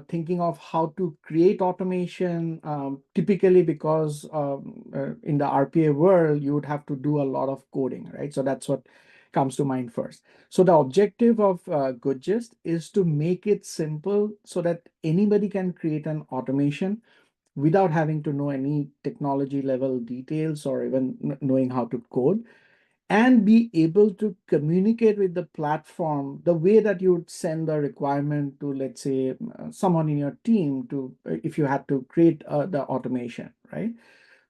thinking of how to create automation, typically because in the RPA world, you would have to do a lot of coding, right? So that's what comes to mind first. So the objective of GoodGist is to make it simple so that anybody can create an automation without having to know any technology level details or even knowing how to code, and be able to communicate with the platform the way that you would send the requirement to, let's say, someone in your team to, if you had to create the automation, right?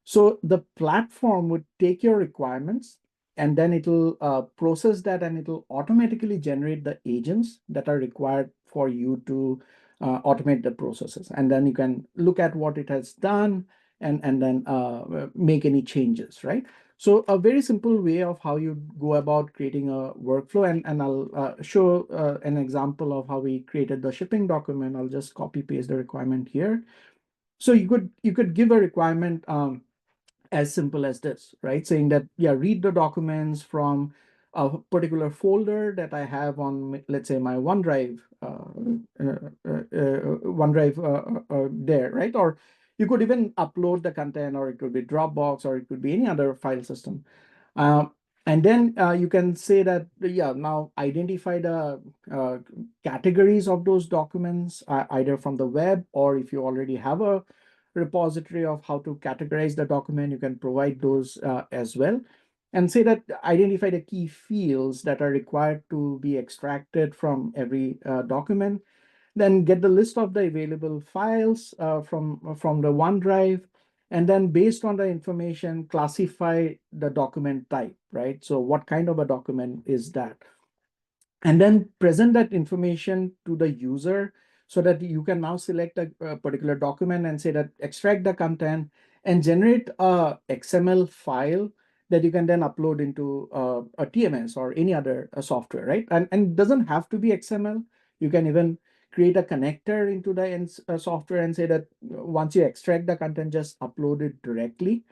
So the platform would take your requirements, and then it'll process that, and it'll automatically generate the agents that are required for you to automate the processes. And then you can look at what it has done, and then make any changes, right? So a very simple way of how you go about creating a workflow, and I'll show an example of how we created the shipping document. I'll just copy paste the requirement here. So you could give a requirement as simple as this, right? Saying that, yeah, read the documents from a particular folder that I have on, let's say, my OneDrive, there, right? Or you could even upload the content, or it could be Dropbox, or it could be any other file system. Uh, and then you can say that, yeah, now identify the categories of those documents, either from the web, or if you already have a repository of how to categorize the document, you can provide those as well. And say that identify the key fields that are required to be extracted from every document. Then get the list of the available files from the OneDrive. And then based on the information, classify the document type, right? So what kind of a document is that? And then present that information to the user so that you can now select a particular document and say that extract the content and generate a XML file that you can then upload into a TMS or any other software, right? And it doesn't have to be XML. You can even create a connector into the software and say that once you extract the content, just upload it directly.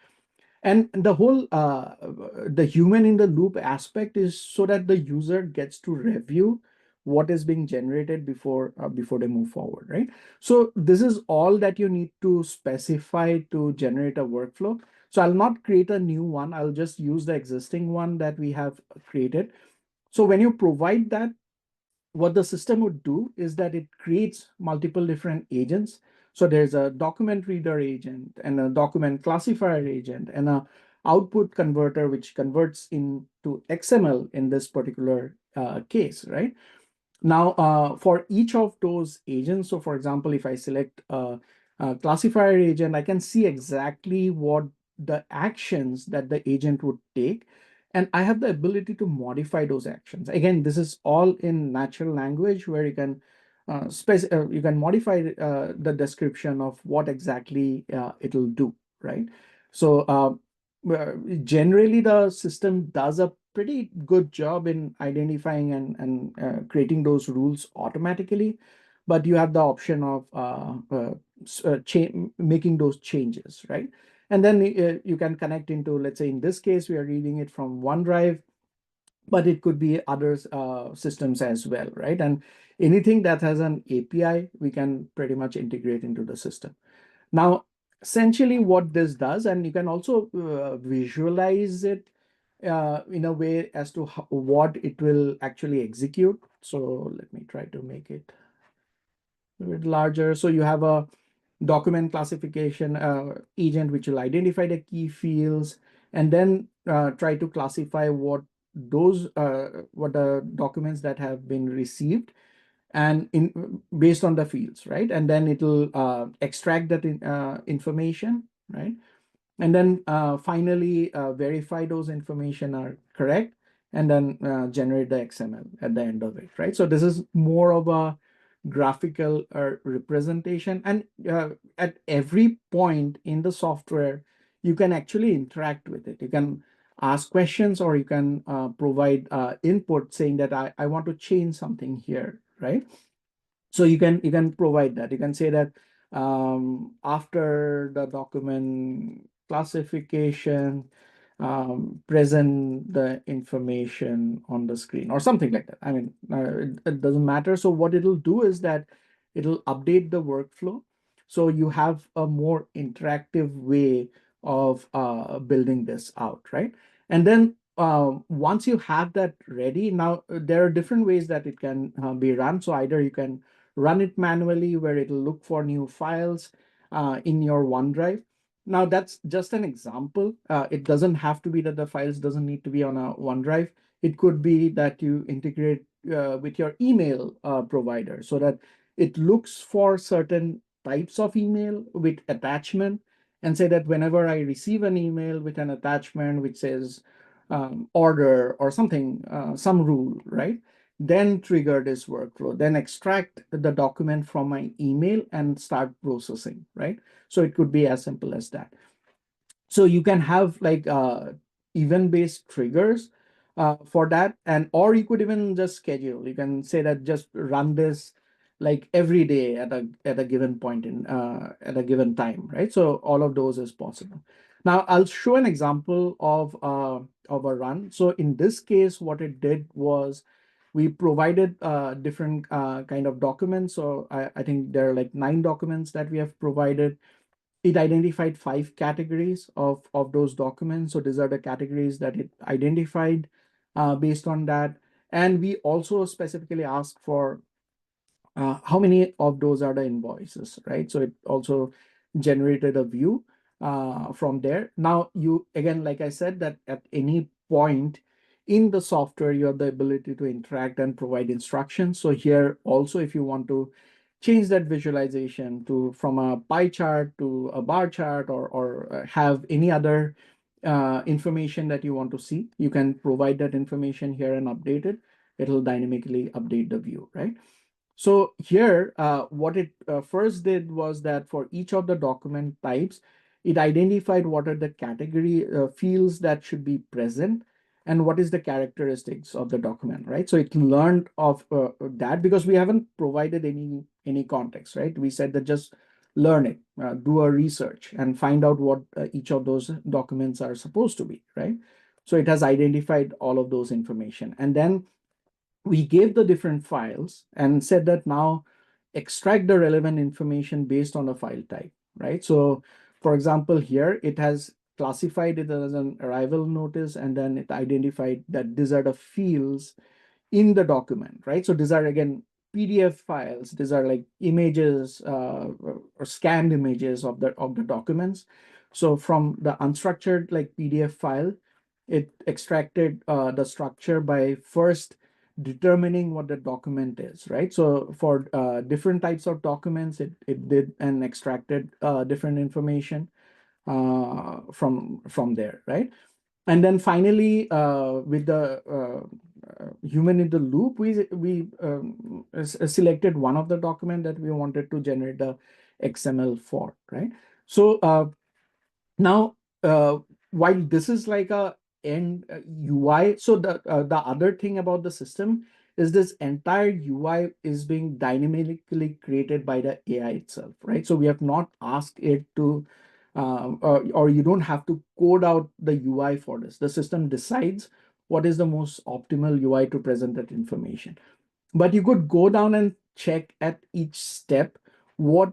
And the whole the human in the loop aspect is so that the user gets to review what is being generated before they move forward, right? So this is all that you need to specify to generate a workflow. So I'll not create a new one. I'll just use the existing one that we have created. So when you provide that, what the system would do is that it creates multiple different agents. So there's a document reader agent, and a document classifier agent, and a output converter, which converts into XML in this particular case, right? Now, for each of those agents, so for example, if I select a classifier agent, I can see exactly what the actions that the agent would take, and I have the ability to modify those actions. Again, this is all in natural language, where you can modify the description of what exactly it'll do, right? So generally, the system does a pretty good job in identifying and creating those rules automatically, but you have the option of making those changes, right? And then you can connect into, let's say in this case, we are reading it from OneDrive, but it could be other systems as well, right? And anything that has an API, we can pretty much integrate into the system. Now, essentially what this does, and you can also visualize it in a way as to what it will actually execute. So let me try to make it a bit larger. So you have a document classification agent, which will identify the key fields, and then try to classify what the documents that have been received, and based on the fields, right? And then it'll extract that information, right? And then finally verify those information are correct, and then generate the XML at the end of it, right? So this is more of a graphical representation, and at every point in the software, you can actually interact with it. You can ask questions, or you can provide input saying that I want to change something here, right? So you can provide that. You can say that after the document classification, present the information on the screen, or something like that. I mean, it doesn't matter. So what it'll do is that it'll update the workflow. So you have a more interactive way of building this out, right? And then once you have that ready, now there are different ways that it can be run. So either you can run it manually where it'll look for new files in your OneDrive. Now that's just an example. It doesn't have to be that the files doesn't need to be on a OneDrive. It could be that you integrate with your email provider so that it looks for certain types of email with attachment and say that whenever I receive an email with an attachment which says order or something, some rule, right? Then trigger this workflow, then extract the document from my email and start processing, right? So it could be as simple as that. So you can have like event-based triggers for that, and or you could even just schedule. You can say that just run this like every day at a given point in at a given time, right? So all of those is possible. Now I'll show an example of a run. So in this case, what it did was we provided different kind of documents. So I think there are like 9 documents that we have provided. It identified 5 categories of those documents. So these are the categories that it identified based on that. And we also specifically asked for how many of those are the invoices, right? So it also generated a view from there. Now you, again, like I said, that at any point in the software, you have the ability to interact and provide instructions. So here also, if you want to change that visualization to from a pie chart to a bar chart, or have any other information that you want to see, you can provide that information here and update it. It'll dynamically update the view, right? So here, what it first did was that for each of the document types, it identified what are the category fields that should be present and what is the characteristics of the document, right? So it learned of that because we haven't provided any context, right? We said that just learn it, do a research and find out what each of those documents are supposed to be, right? So it has identified all of those information. And then we gave the different files and said that now extract the relevant information based on the file type, right? So for example, here it has classified it as an arrival notice, and then it identified that these are the fields in the document, right? So these are again PDF files. These are like images or scanned images of the documents. So from the unstructured like PDF file, it extracted the structure by first determining what the document is, right? So for different types of documents, it did and extracted different information from there, right? And then finally, with the human in the loop, we selected one of the document that we wanted to generate the XML for, right? So now, while this is like a end UI, so the other thing about the system is this entire UI is being dynamically created by the AI itself, right? So we have not asked it to, or you don't have to code out the UI for this. The system decides what is the most optimal UI to present that information. But you could go down and check at each step what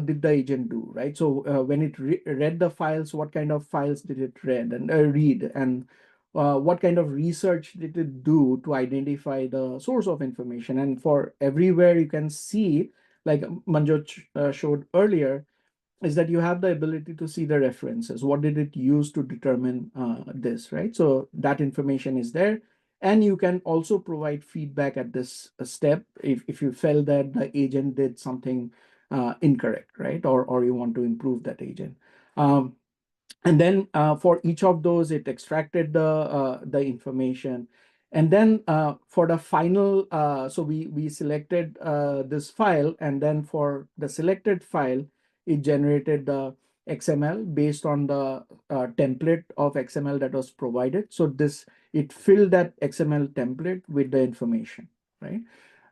did the agent do, right? So when it read the files, what kind of files did it read, and what kind of research did it do to identify the source of information? And for everywhere you can see, like Manjot showed earlier, is that you have the ability to see the references. What did it use to determine this, right? So that information is there. And you can also provide feedback at this step if you felt that the agent did something incorrect, right? Or you want to improve that agent. And then for each of those, it extracted the information. And then for the final, so we selected this file, and then for the selected file, it generated the XML based on the template of XML that was provided. So this, it filled that XML template with the information, right?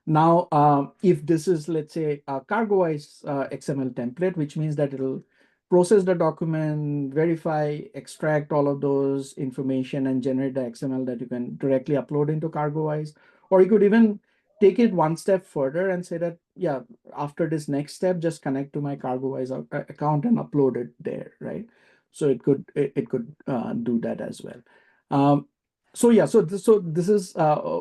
Now, if this is, let's say, a CargoWise XML template, which means that it'll process the document, verify, extract all of those information, and generate the XML that you can directly upload into CargoWise. Or you could even take it one step further and say that yeah, after this next step, just connect to my CargoWise account and upload it there, right? So it could do that as well. So yeah, so this is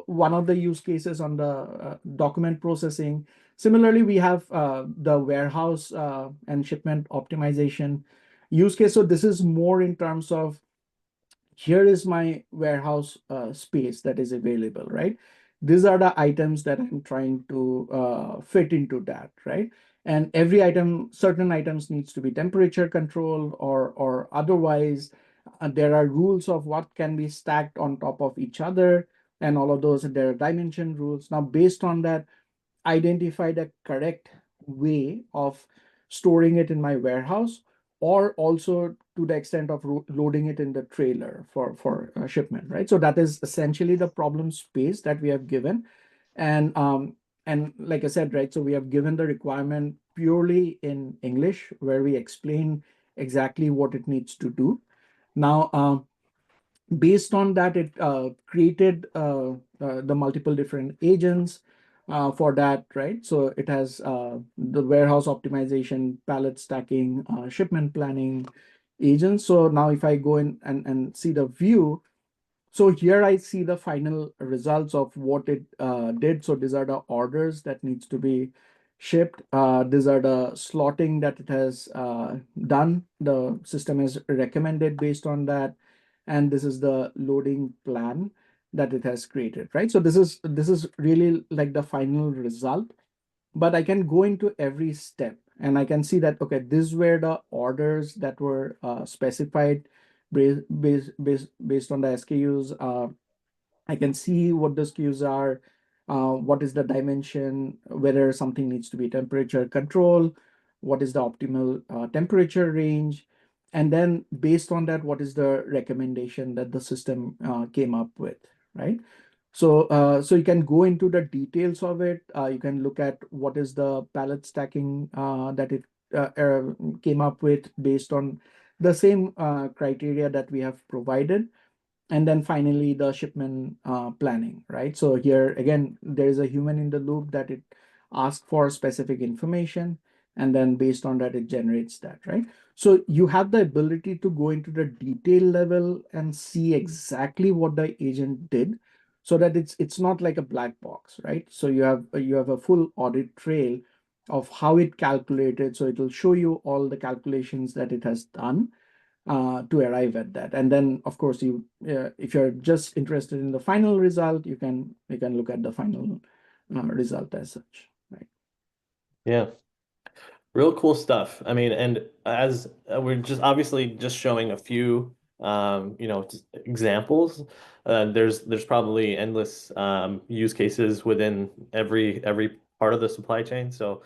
one of the use cases on the document processing. Similarly, we have the warehouse and shipment optimization use case. So this is more in terms of, here is my warehouse space that is available, right? These are the items that I'm trying to fit into that, right? And every item, certain items needs to be temperature controlled or otherwise. There are rules of what can be stacked on top of each other, and all of those. There are dimension rules. Now, based on that, identify the correct way of storing it in my warehouse, or also to the extent of loading it in the trailer for shipment, right? So that is essentially the problem space that we have given. And like I said, right, so we have given the requirement purely in English, where we explain exactly what it needs to do. Now, based on that, it created the multiple different agents for that, right? So it has the warehouse optimization, pallet stacking, shipment planning agents. So now if I go in and see the view, so here I see the final results of what it did. So these are the orders that needs to be shipped. These are the slotting that it has done. The system has recommended based on that. And this is the loading plan that it has created, right? So this is really like the final result, but I can go into every step and I can see that, okay, these were the orders that were specified based on the SKUs. I can see what the SKUs are, what is the dimension, whether something needs to be temperature control, what is the optimal temperature range, and then based on that, what is the recommendation that the system came up with, right? So you can go into the details of it. You can look at what is the pallet stacking that it came up with based on the same criteria that we have provided. And then finally, the shipment planning, right? So here again, there is a human in the loop that it asks for specific information, and then based on that, it generates that, right? So you have the ability to go into the detail level and see exactly what the agent did, so that it's not like a black box, right? So you have a full audit trail of how it calculated. So it will show you all the calculations that it has done to arrive at that. And then, of course, if you're just interested in the final result, you can look at the final result as such, right? Yeah. Real cool stuff. I mean, and as we're just obviously just showing a few, just examples. There's probably endless use cases within every part of the supply chain. So